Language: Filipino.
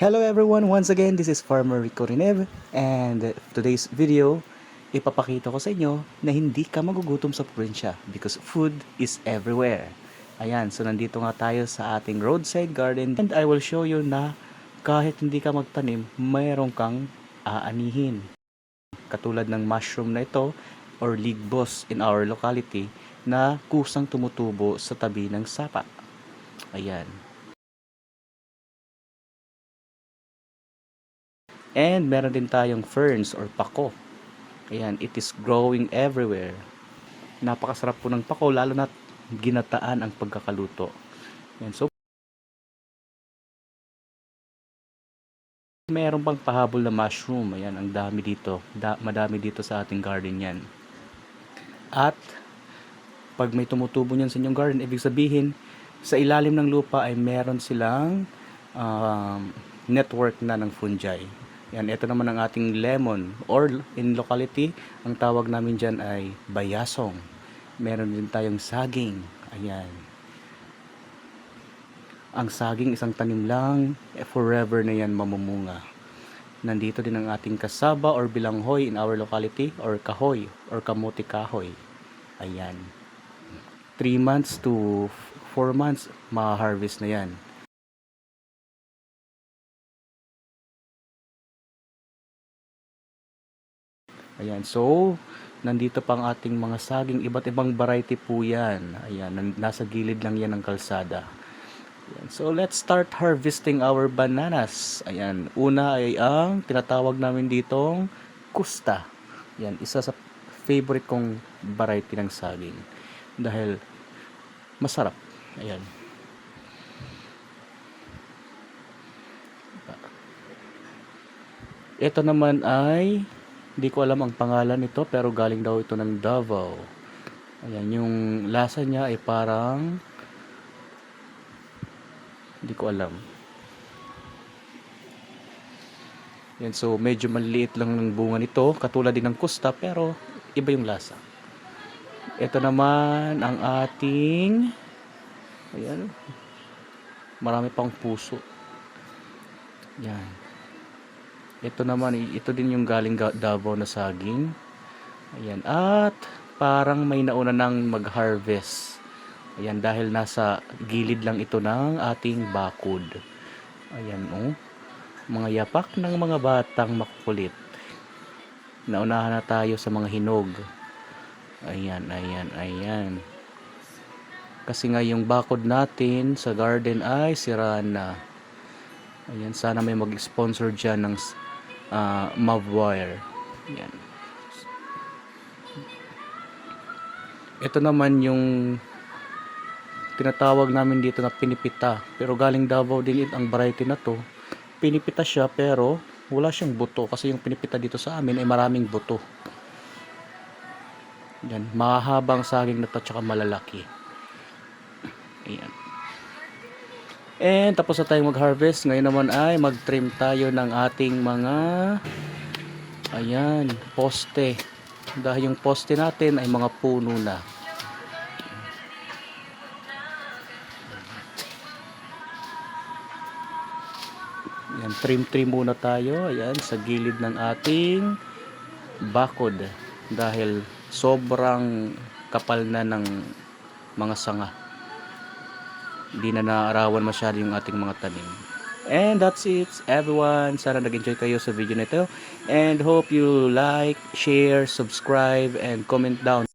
Hello everyone, once again, this is Farmer Rico Rinev, and today's video, ipapakita ko sa inyo na hindi ka magugutom sa probinsya because food is everywhere. Ayan, so nandito nga tayo sa ating roadside garden and I will show you na kahit hindi ka magtanim, mayroon kang aanihin. Katulad ng mushroom na ito or ligbos in our locality na kusang tumutubo sa tabi ng sapa. Ayan. And meron din tayong ferns or pako. Ayan, it is growing everywhere. Napakasarap po ng pako, lalo na ginataan ang pagkakaluto. Ayan, so meron pang pahabol na mushroom. Ayan, ang dami dito. Madami dito sa ating garden yan. At pag may tumutubo niyan sa inyong garden, ibig sabihin, sa ilalim ng lupa ay meron silang network na ng fungi. Yan, ito naman ang ating lemon or in locality, ang tawag namin dyan ay bayasong. Meron din tayong saging. Ayan. Ang saging isang tanim lang, forever na yan mamumunga. Nandito din ang ating kasaba or bilanghoy in our locality or kahoy or kamote kahoy. Ayan. 3 months to 4 months, ma-harvest na yan. Ayan, so nandito pang ating mga saging, iba't ibang variety po yan. Ayan, nasa gilid lang yan ng kalsada. Ayan, so let's start harvesting our bananas. Ayan, una ay ang tinatawag namin ditong kusta. Ayan, isa sa favorite kong variety ng saging dahil masarap. Ayan. Ito naman ay hindi ko alam ang pangalan nito pero galing daw ito ng Davao. Ayan, yung lasa niya ay parang hindi ko alam. Yan, so medyo maliit lang ng bunga nito, katulad din ng kusta pero iba yung lasa. Ito naman ang ating ayan, marami pang puso. Yan. Ito naman, ito din yung galing Davao na saging. Ayan, at parang may nauna nang mag-harvest. Ayan, dahil nasa gilid lang ito ng ating bakod. Ayan, oh. Mga yapak ng mga batang makukulit. Naunahan na tayo sa mga hinog. Ayan, ayan, ayan. Kasi nga yung bakod natin sa garden ay sira na. Ayan, sana may mag-sponsor dyan ng Mavwire. Ayan. Ito naman yung tinatawag namin dito na pinipita. Pero galing Davao din ang variety na to. Pinipita siya pero wala siyang buto. Kasi yung pinipita dito sa amin ay maraming buto. Yan. Mahahabang saging na to tsaka malalaki. Ayan. And tapos na tayong mag-harvest. Ngayon naman ay mag-trim tayo ng ating mga ayan, poste. Dahil yung poste natin ay mga puno na. Ayan, trim muna tayo. Ayan, sa gilid ng ating bakod. Dahil sobrang kapal na ng mga sanga. Hindi na naarawan masyado yung ating mga tanim. And that's it everyone. Sana nag-enjoy kayo sa video nito. And hope you like, share, subscribe, and comment down.